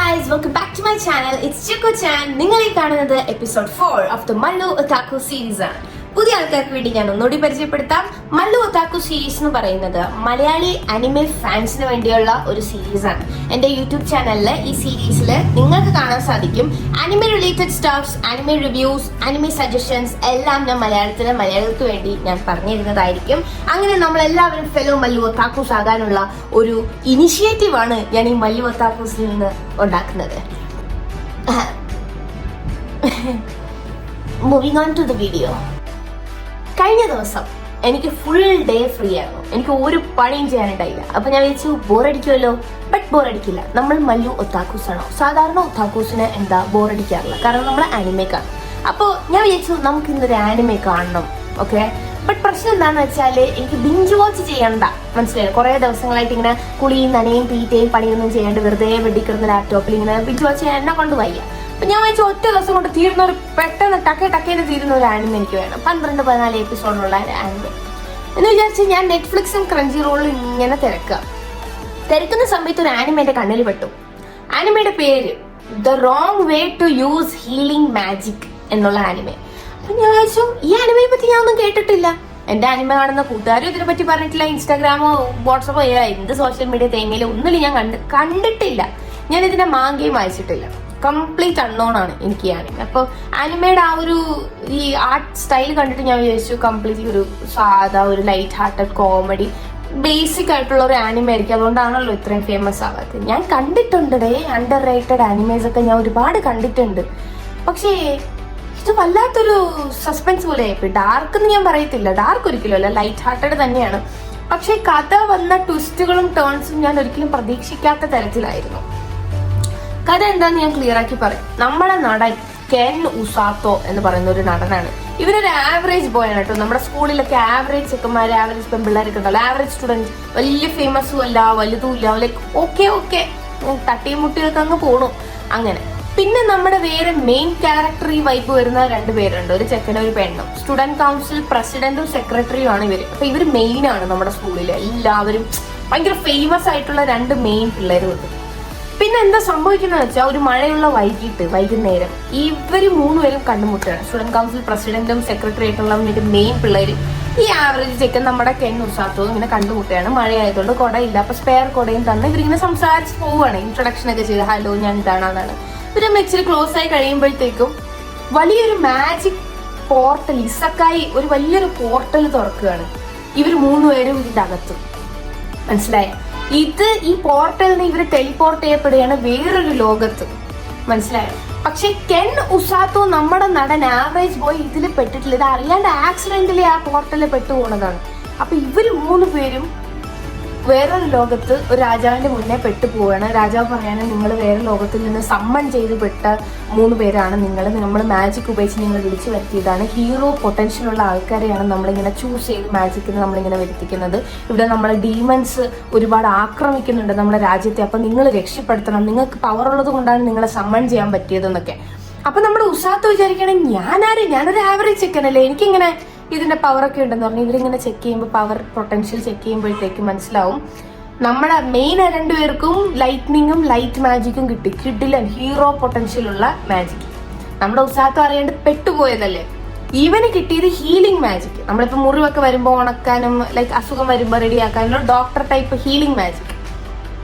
guys, welcome back to my channel. It's Chico-chan. നിങ്ങൾ ഈ കാണുന്നത് episode 4 of the Mallu Otaku series ആണ്. പുതിയ ആൾക്കാർക്ക് വേണ്ടി ഞാൻ ഒന്നുകൂടി പരിചയപ്പെടുത്താം. മല്ലു ഒതാക്കു സീരീസ് എന്ന് പറയുന്നത് മലയാളി അനിമെ ഫാൻസിന് വേണ്ടിയുള്ള ഒരു സീരീസ് ആണ്. എന്റെ യൂട്യൂബ് ചാനലില് ഈ സീരീസിൽ നിങ്ങൾക്ക് കാണാൻ സാധിക്കും anime related stuffs, anime reviews, anime suggestions എല്ലാം ഞാൻ മലയാളികൾക്ക് വേണ്ടി ഞാൻ പറഞ്ഞു തരുന്നതായിരിക്കും. അങ്ങനെ നമ്മളെല്ലാവരും ഫെലോ മല്ലു ഒതാക്കൂസ് ആകാനുള്ള ഒരു ഇനിഷ്യേറ്റീവ് ആണ് ഞാൻ ഈ മല്ലു ഒതാക്കൂസിൽ നിന്ന് ഉണ്ടാക്കുന്നത്. Moving on to the video. കഴിഞ്ഞ ദിവസം എനിക്ക് ഫുൾ ഡേ ഫ്രീ ആയിരുന്നു. എനിക്ക് ഒരു പണിയും ചെയ്യാനുണ്ടായില്ല. അപ്പൊ ഞാൻ വിചാരിച്ചു ബോറടിക്കുമല്ലോ. ബട്ട് ബോറടിക്കില്ല. നമ്മൾ മല്ലു ഒതാക്കൂസ് ആണോ? സാധാരണ ഒതാക്കൂസിന് എന്താ ബോറടിക്കാറില്ല, കാരണം നമ്മൾ ആനിമെ കാണും. അപ്പോൾ ഞാൻ വിചാരിച്ചു നമുക്ക് ഇന്നൊരു ആനിമെ കാണണം. ഓക്കെ, ബട്ട് പ്രശ്നം എന്താണെന്ന് വെച്ചാൽ എനിക്ക് ബിഞ്ച് വാച്ച് ചെയ്യണ്ട. മനസ്സിലായി? കുറെ ദിവസങ്ങളായിട്ട് ഇങ്ങനെ കുളിയും നനയും തീറ്റയും പണിയൊന്നും ചെയ്യാണ്ട് വെറുതെ വെടിക്കിടുന്ന ലാപ്ടോപ്പിൽ ഇങ്ങനെ ബിഞ്ച് വാച്ച് ചെയ്യാൻ എന്നെ കൊണ്ട് വയ്യ. അപ്പൊ ഞാൻ വെച്ചാൽ ഒറ്റ ദിവസം കൊണ്ട് തീരുന്ന ഒരു പെട്ടെന്ന് ടക്കേന്ന് തീരുന്ന ഒരു ആനിമെ എനിക്ക് വേണം. 12-14 എപ്പിസോഡുള്ള ആനിമെ എന്ന് വിചാരിച്ച് ഞാൻ നെറ്റ്ഫ്ലിക്സും ക്രഞ്ചി റോളും ഇങ്ങനെ തിരക്കുന്ന സമയത്ത് ഒരു ആനിമേന്റെ കണ്ണിൽ പെട്ടു. ആനിമയുടെ പേര് the wrong way to use healing magic എന്നുള്ള ആനിമെ. അപ്പൊ ഞാൻ വിചാരിച്ചു ഈ ആനിമയെ പറ്റി ഞാൻ ഒന്നും കേട്ടിട്ടില്ല. എന്റെ ആനിമ കാണുന്ന കൂട്ടുകാരും ഇതിനെ പറ്റി പറഞ്ഞിട്ടില്ല. ഇൻസ്റ്റാഗ്രാമോ വാട്സപ്പോ എന്ത് സോഷ്യൽ മീഡിയ തേങ്ങയിലും ഒന്നിലും ഞാൻ കണ്ടിട്ടില്ല. ഞാൻ ഇതിന്റെ മാങ്കയും വായിച്ചിട്ടില്ല. കംപ്ലീറ്റ് അൺനോൺ ആണ് എനിക്ക് ഈ ആനിമ. അപ്പോൾ ആനിമയുടെ ആ ഒരു ഈ ആർട്ട് സ്റ്റൈൽ കണ്ടിട്ട് ഞാൻ വിചാരിച്ചു കംപ്ലീറ്റ്ലി ഒരു സാധാ ഒരു ലൈറ്റ് ഹാർട്ടഡ് കോമഡി ബേസിക് ആയിട്ടുള്ള ഒരു ആനിമ ആയിരിക്കും. അതുകൊണ്ടാണല്ലോ ഇത്രയും ഫേമസ് ആവാത്തത്. ഞാൻ കണ്ടിട്ടുണ്ട് അണ്ടർ റേറ്റഡ് ആനിമേസ് ഒക്കെ ഞാൻ ഒരുപാട് കണ്ടിട്ടുണ്ട്. പക്ഷേ ഇത് വല്ലാത്തൊരു സസ്പെൻസ് പോലെ ആയിപ്പോയി. ഡാർക്ക് എന്ന് ഞാൻ പറയത്തില്ല, ഡാർക്ക് ഒരിക്കലും അല്ല, ലൈറ്റ് ഹാർട്ടഡ് തന്നെയാണ്. പക്ഷേ കഥ വന്ന ട്വിസ്റ്റുകളും ടേൺസും ഞാൻ ഒരിക്കലും പ്രതീക്ഷിക്കാത്ത തരത്തിലായിരുന്നു. കഥ എന്താന്ന് ഞാൻ ക്ലിയർ ആക്കി പറയും. നമ്മുടെ നടൻ കെൻ ഉസാത്തോ എന്ന് പറയുന്ന ഒരു നടനാണ്. ഇവരൊരു ആവറേജ് ബോയ് ആണ് കേട്ടോ. നമ്മുടെ സ്കൂളിലൊക്കെ ആവറേജ് ചെക്കന്മാര്, ആവറേജ് പെൺപിള്ളേരൊക്കെ ഉണ്ടല്ലോ, ആവറേജ് സ്റ്റുഡൻറ്, വലിയ ഫേമസും അല്ല വലുതും ഇല്ല, ലൈക്ക് ഓക്കെ തട്ടിയും മുട്ടിയൊക്കെ അങ്ങ് പോണു. അങ്ങനെ പിന്നെ നമ്മുടെ വേറെ മെയിൻ ക്യാരക്ടർ ഈ വൈബ് വരുന്ന 2 പേരുണ്ട്, ഒരു ചെക്കനും ഒരു പെണ്ണും. സ്റ്റുഡന്റ് കൗൺസിൽ പ്രസിഡന്റും സെക്രട്ടറിയും ആണ് ഇവര്. അപ്പൊ ഇവര് മെയിൻ ആണ് നമ്മുടെ സ്കൂളിൽ. എല്ലാവരും ഭയങ്കര ഫേമസ് ആയിട്ടുള്ള 2 മെയിൻ പിള്ളേരും ഉണ്ട്. പിന്നെ എന്താ സംഭവിക്കുന്നത് വെച്ചാൽ ഒരു മഴയുള്ള വൈകുന്നേരം ഇവര് 3 പേരും കണ്ടുമുട്ടുകയാണ്. സ്റ്റുഡന്റ് കൗൺസിൽ പ്രസിഡന്റും സെക്രട്ടറി ആയിട്ടുള്ള മെയിൻ പിള്ളേര് ഈ ആവറേജ് ചെക്കൻ നമ്മുടെ കെൻ ഉസാത്തവും ഇങ്ങനെ കണ്ടുമുട്ടുകയാണ്. മഴയായതുകൊണ്ട് കുടയില്ല. അപ്പൊ സ്പെയർ കുടയും തന്നെ ഇവരിങ്ങനെ സംസാരിച്ച് പോവുകയാണ്. ഇൻട്രൊഡക്ഷൻ ഒക്കെ ചെയ്ത് ഹലോ ഞാൻ ഇതാണെന്നാണ്. ഇവര് ഇച്ചിരി ക്ലോസ് ആയി കഴിയുമ്പോഴത്തേക്കും വലിയൊരു മാജിക് പോർട്ടൽ, ഇസക്കായി ഒരു വലിയൊരു പോർട്ടൽ തുറക്കുകയാണ്. ഇവർ 3 പേരും ഇതിന്റെ അകത്ത്. മനസ്സിലായ? ഈ പോർട്ടലിൽ നിന്ന് ഇവര് ടെലിപോർട്ട് ചെയ്യപ്പെടുകയാണ് വേറൊരു ലോകത്ത്. മനസ്സിലായോ? പക്ഷെ കെൻ ഉസാത്തോ നമ്മുടെ നടൻ ആവറേജ് ബോയ് ഇതിൽ പെട്ടിട്ടില്ല. ഇത് അറിയാണ്ട് ആക്സിഡന്റലി ആ പോർട്ടലിൽ പെട്ടുപോകുന്നതാണ്. അപ്പൊ ഇവര് 3 പേരും വേറൊരു ലോകത്ത് ഒരു രാജാവിന്റെ മുന്നേ പെട്ടുപോവാണ്. രാജാവ് പറയാണ് നിങ്ങൾ വേറെ ലോകത്തിൽ നിന്ന് സമ്മൺ ചെയ്ത് പെട്ട 3 പേരാണ് നമ്മൾ മാജിക് ഉപയോഗിച്ച് നിങ്ങൾ വിളിച്ചു വരുത്തിയതാണ്. ഹീറോ പൊട്ടൻഷ്യൽ ഉള്ള ആൾക്കാരെയാണ് നമ്മളിങ്ങനെ ചൂസ് ചെയ്ത് മാജിക്കിന് നമ്മളിങ്ങനെ വരുത്തിക്കുന്നത്. ഇവിടെ നമ്മളെ ഡീമൺസ് ഒരുപാട് ആക്രമിക്കുന്നുണ്ട് നമ്മുടെ രാജ്യത്തെ. അപ്പൊ നിങ്ങൾ രക്ഷപ്പെടുത്തണം, നിങ്ങൾക്ക് പവർ ഉള്ളത് കൊണ്ടാണ് നിങ്ങളെ സമ്മൺ ചെയ്യാൻ പറ്റിയതെന്നൊക്കെ. അപ്പൊ നമ്മുടെ ഉസാത്ത് വിചാരിക്കുകയാണെങ്കിൽ ഞാനൊരു ആവറേജ് ചെക്കനല്ലേ, എനിക്കിങ്ങനെ ഇതിന്റെ പവർ ഒക്കെ ഉണ്ടെന്ന് പറഞ്ഞു. ഇവരിങ്ങനെ ചെക്ക് ചെയ്യുമ്പോൾ പവർ പൊട്ടൻഷ്യൽ ചെക്ക് ചെയ്യുമ്പോഴത്തേക്കും മനസ്സിലാവും നമ്മുടെ മെയിൻ 2 പേർക്കും ലൈറ്റ്നിങ്ങും ലൈറ്റ് മാജിക്കും കിട്ടില്ല, ഹീറോ പൊട്ടൻഷ്യൽ ഉള്ള മാജിക്. നമ്മുടെ ഉസാത്തം അറിയാണ്ട് പെട്ടുപോയതല്ലേ. ഇവന് കിട്ടിയത് ഹീലിംഗ് മാജിക്. നമ്മളിപ്പോ മുറിവൊക്കെ വരുമ്പോൾ ഉണക്കാനും ലൈക്ക് അസുഖം വരുമ്പോൾ റെഡിയാക്കാനുള്ള ഡോക്ടർ ടൈപ്പ് ഹീലിംഗ് മാജിക്.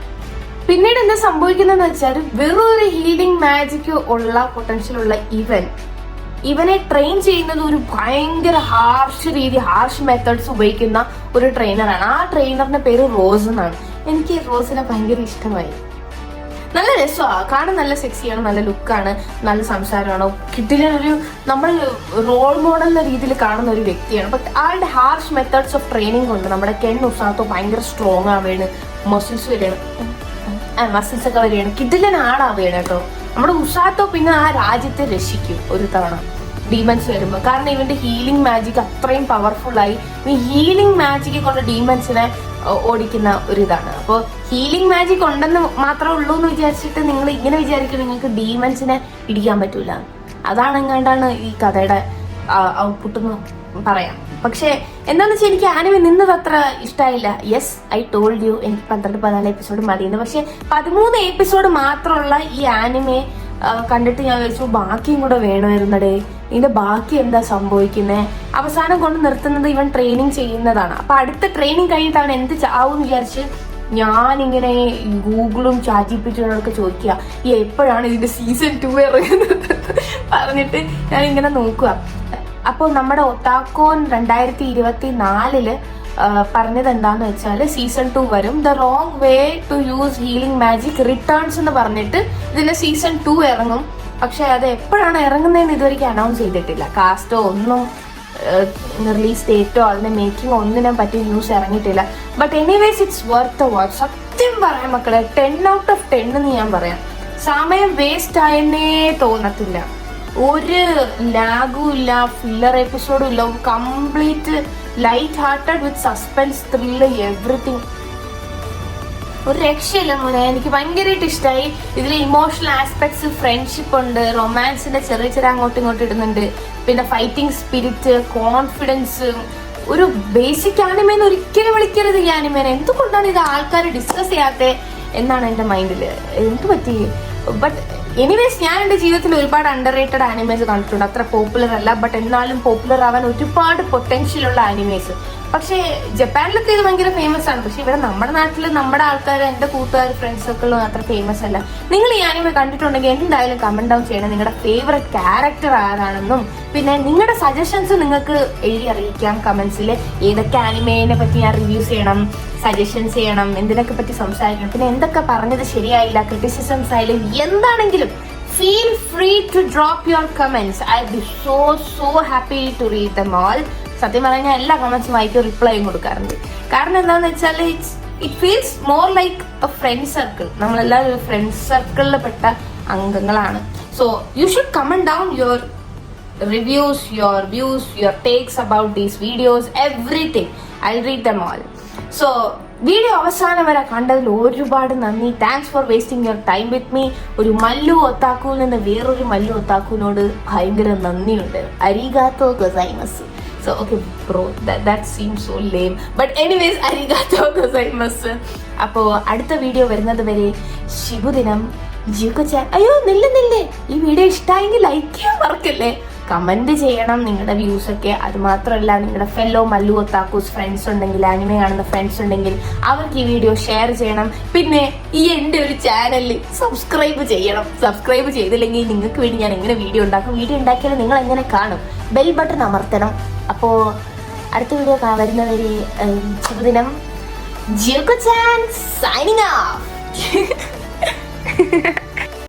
പിന്നീട് എന്താ സംഭവിക്കുന്നതെന്ന് വെച്ചാൽ വെറൊരു ഹീലിംഗ് മാജിക് ഉള്ള പൊട്ടൻഷ്യൽ ഉള്ള ഇവനെ ട്രെയിൻ ചെയ്യുന്നത് ഒരു ഭയങ്കര ഹാർഷ് മെത്തേഡ്സ് ഉപയോഗിക്കുന്ന ഒരു ട്രെയിനറാണ്. ആ ട്രെയിനറിന്റെ പേര് റോസ് എന്നാണ്. എനിക്ക് റോസിനെ ഭയങ്കര ഇഷ്ടമായി. നല്ല രസമാണ് കാണാൻ, നല്ല സെക്സിയാണ്, നല്ല ലുക്കാണ്, നല്ല സംസാരമാണ്. കിട്ടിലൊരു നമ്മൾ റോൾ മോഡൽ എന്ന രീതിയിൽ കാണുന്ന ഒരു വ്യക്തിയാണ്. ബട്ട് ആളുടെ ഹാർഷ് മെത്തേഡ്സ് ഓഫ് ട്രെയിനിങ് കൊണ്ട് നമ്മുടെ കെൻ ഉസാത്തോ ഭയങ്കര സ്ട്രോങ് ആവുകയാണ്. മസിൽസ് ഒക്കെ വരികയാണ്. കിട്ടിലൻ ആളാവുകയാണ് കേട്ടോ. നമ്മുടെ ഉസാത്തോ പിന്നെ ആ രാജ്യത്തെ രക്ഷിക്കും ഒരു തവണ ഡീമൻസ് വരുമ്പോൾ. കാരണം ഇവന്റെ ഹീലിംഗ് മാജിക് അത്രയും പവർഫുൾ ആയി. ഈ ഹീലിംഗ് മാജിക് കൊണ്ട് ഡീമൻസിനെ ഓടിക്കുന്ന ഒരു ഇതാണ്. അപ്പോൾ ഹീലിംഗ് മാജിക് ഉണ്ടെന്ന് മാത്രമേ ഉള്ളൂ എന്ന് വിചാരിച്ചിട്ട് നിങ്ങൾ ഇങ്ങനെ വിചാരിക്കും നിങ്ങൾക്ക് ഡീമൻസിനെ ഇടിക്കാൻ പറ്റൂല. അതാണെങ്ങാണ്ടാണ് ഈ കഥയുടെ ഔട്ട്പുട്ട് എന്ന് പറയാം. പക്ഷെ എന്താന്ന് വെച്ചാൽ എനിക്ക് ആനിമെ നിന്നത് അത്ര ഇഷ്ടമായില്ല. യെസ്, ഐ ടോൾഡ് യു എനിക്ക് 12-14 എപ്പിസോഡ് മതിയെന്ന്. പക്ഷെ 13 എപ്പിസോഡ് മാത്രമുള്ള ഈ ആനിമെ കണ്ടിട്ട് ഞാൻ വിചാരിച്ചു ബാക്കിയും കൂടെ വേണമായിരുന്നടേ, ഇതിന്റെ ബാക്കി എന്താ സംഭവിക്കുന്നത്. അവസാനം കൊണ്ട് നിർത്തുന്നത് ഇവൻ ട്രെയിനിങ് ചെയ്യുന്നതാണ്. അപ്പൊ അടുത്ത ട്രെയിനിങ് കഴിഞ്ഞിട്ട് അവൻ എന്ത് ആവും വിചാരിച്ച് ഞാനിങ്ങനെ ഗൂഗിളും ചാറ്റിപ്പിച്ചോടൊക്കെ ചോദിക്കുക എപ്പോഴാണ് ഇതിന്റെ സീസൺ 2 ഇറങ്ങുന്നത് പറഞ്ഞിട്ട് ഞാൻ ഇങ്ങനെ നോക്കുക. അപ്പോൾ നമ്മുടെ ഒത്താക്കോൻ 2024 പറഞ്ഞത് എന്താന്ന് വെച്ചാൽ സീസൺ 2 വരും. The wrong way to use healing magic returns എന്ന് പറഞ്ഞിട്ട് ഇതിന്റെ സീസൺ 2 ഇറങ്ങും. പക്ഷെ അത് എപ്പോഴാണ് ഇറങ്ങുന്നതെന്ന് ഇതുവരെയ്ക്ക് അനൗൺസ് ചെയ്തിട്ടില്ല. കാസ്റ്റോ ഒന്നും റിലീസ് ഡേറ്റോ അതിന്റെ മേക്കിംഗ് ഒന്നിനെ പറ്റി ന്യൂസ് ഇറങ്ങിയിട്ടില്ല. But anyways it's worth A watch. സത്യം പറയാം മക്കളെ, 10 out of 10 എന്ന് ഞാൻ പറയാം. സമയം വേസ്റ്റ് ആയെന്നേ തോന്നത്തില്ല. ഒരു ലാഗും ഇല്ല, ഫില്ലർ എപ്പിസോഡും ഇല്ല. കംപ്ലീറ്റ് ലൈറ്റ് ഹാർട്ടഡ് വിത്ത് സസ്പെൻസ്, ത്രില്ല്, എവറിത്തിങ്. ഒരു രക്ഷയില്ല മോനെ, എനിക്ക് ഭയങ്കരമായിട്ട് ഇഷ്ടമായി. ഇതിൽ ഇമോഷണൽ ആസ്പെക്ട്സ്, ഫ്രണ്ട്ഷിപ്പ് ഉണ്ട്, റൊമാൻസിന്റെ ചെറിയ ചെറിയ അങ്ങോട്ടും ഇങ്ങോട്ടും ഇടുന്നുണ്ട്. പിന്നെ ഫൈറ്റിംഗ് സ്പിരിറ്റ്, കോൺഫിഡൻസ്. ഒരു ബേസിക് ആനിമേന്ന് ഒരിക്കലും വിളിക്കരുത് ഈ ആനിമേനെ. എന്തുകൊണ്ടാണ് ഇത് ആൾക്കാർ ഡിസ്കസ് ചെയ്യാത്തത് എന്നാണ് എൻ്റെ മൈൻഡിൽ. എന്ത് പറ്റി? ബട്ട് എനിവേസ് ഞാൻ എൻ്റെ ജീവിതത്തിൽ ഒരുപാട് അണ്ടർ റേറ്റഡ് ആനിമേസ് കണ്ടിട്ടുണ്ട്. അത്ര പോപ്പുലർ അല്ല, ബട്ട് എന്നാലും പോപ്പുലർ ആവാൻ ഒരുപാട് പൊട്ടൻഷ്യൽ ഉള്ള ആനിമേസ്. പക്ഷേ ജപ്പാനിലൊക്കെ ഇത് ഭയങ്കര ഫേമസ് ആണ്. പക്ഷെ ഇവിടെ നമ്മുടെ നാട്ടിൽ നമ്മുടെ ആൾക്കാർ, എൻ്റെ കൂട്ടുകാർ, ഫ്രണ്ട്സ് സർക്കിളും അത്ര ഫേമസ് അല്ല. നിങ്ങൾ ഈ ആനിമെ കണ്ടിട്ടുണ്ടെങ്കിൽ എന്തായാലും കമന്റ് ഡൗൺ ചെയ്യണം നിങ്ങളുടെ ഫേവറേറ്റ് ക്യാരക്ടർ ആരാണെന്നും. പിന്നെ നിങ്ങളുടെ സജഷൻസ് നിങ്ങൾക്ക് എഴുതി അറിയിക്കാം കമന്റ്സിൽ. ഏതൊക്കെ ആനിമേനെ പറ്റി ഞാൻ റിവ്യൂസ് ചെയ്യണം, സജഷൻസ് ചെയ്യണം, എന്തിനൊക്കെ പറ്റി സംസാരിക്കണം, പിന്നെ എന്തൊക്കെ പറഞ്ഞത് ശരിയായില്ല, ക്രിറ്റിസിസംസ് ആയാലും എന്താണെങ്കിലും feel free to drop your comments. I'll be so happy to read them all. സത്യം പറഞ്ഞാൽ എല്ലാ കമന്റ്സും വായിക്കും, റിപ്ലൈയും കൊടുക്കാറുണ്ട്. കാരണം എന്താണെന്ന് വെച്ചാൽ it feels more like a friend circle. നമ്മളെല്ലാവരും ഒരു ഫ്രണ്ട് സർക്കിളിൽ പെട്ട അംഗങ്ങളാണ്. So you should comment down your reviews, your views, your takes about these videos, everything. I'll read them all. So video അവസാനം വരെ കണ്ടതിൽ ഒരുപാട് നന്ദി. Thanks for wasting your time with me. ഒരു മല്ലു ഒത്താക്കുവിൽ നിന്ന് വേറൊരു മല്ലു ഒത്താക്കുവിനോട് ഭയങ്കര നന്ദിയുണ്ട്. അരിഗാത്തോ ഗൊസൈമസ്. So okay bro, that seems so lame, but anyways arigato gozaimasu. അപ്പോ അടുത്ത വീഡിയോ വരുന്നത് വരെ ശുഭദിനം. ജിയോക്കോ-ചാൻ. അയ്യോ നില്ലേ, ഈ വീഡിയോ ഇഷ്ടമായെങ്കിൽ ലൈക്ക് ചെയ്യാൻ മറക്കല്ലേ. കമന്റ് ചെയ്യണം നിങ്ങളുടെ വ്യൂസ് ഒക്കെ. അത് മാത്രമല്ല, നിങ്ങളുടെ ഫെല്ലോ മല്ലു ഒത്താക്കൂസ് ഫ്രണ്ട്സ് ഉണ്ടെങ്കിൽ, ആനിമെ കാണുന്ന ഫ്രണ്ട്സ് ഉണ്ടെങ്കിൽ അവർക്ക് ഈ വീഡിയോ ഷെയർ ചെയ്യണം. പിന്നെ ഈ എൻ്റെ ഒരു ചാനലിൽ സബ്സ്ക്രൈബ് ചെയ്യണം. സബ്സ്ക്രൈബ് ചെയ്തില്ലെങ്കിൽ നിങ്ങൾക്ക് വേണ്ടി ഞാൻ എങ്ങനെ വീഡിയോ ഉണ്ടാക്കും? വീഡിയോ ഉണ്ടാക്കിയാൽ നിങ്ങൾ എങ്ങനെ കാണും? ബെൽ ബട്ടൺ അമർത്തണം. അപ്പോൾ അടുത്ത വീഡിയോ വരുന്നവരെ ശുഭദിനം. ജിയോക്കോ-ചാൻ സൈനിങ് ഓഫ്.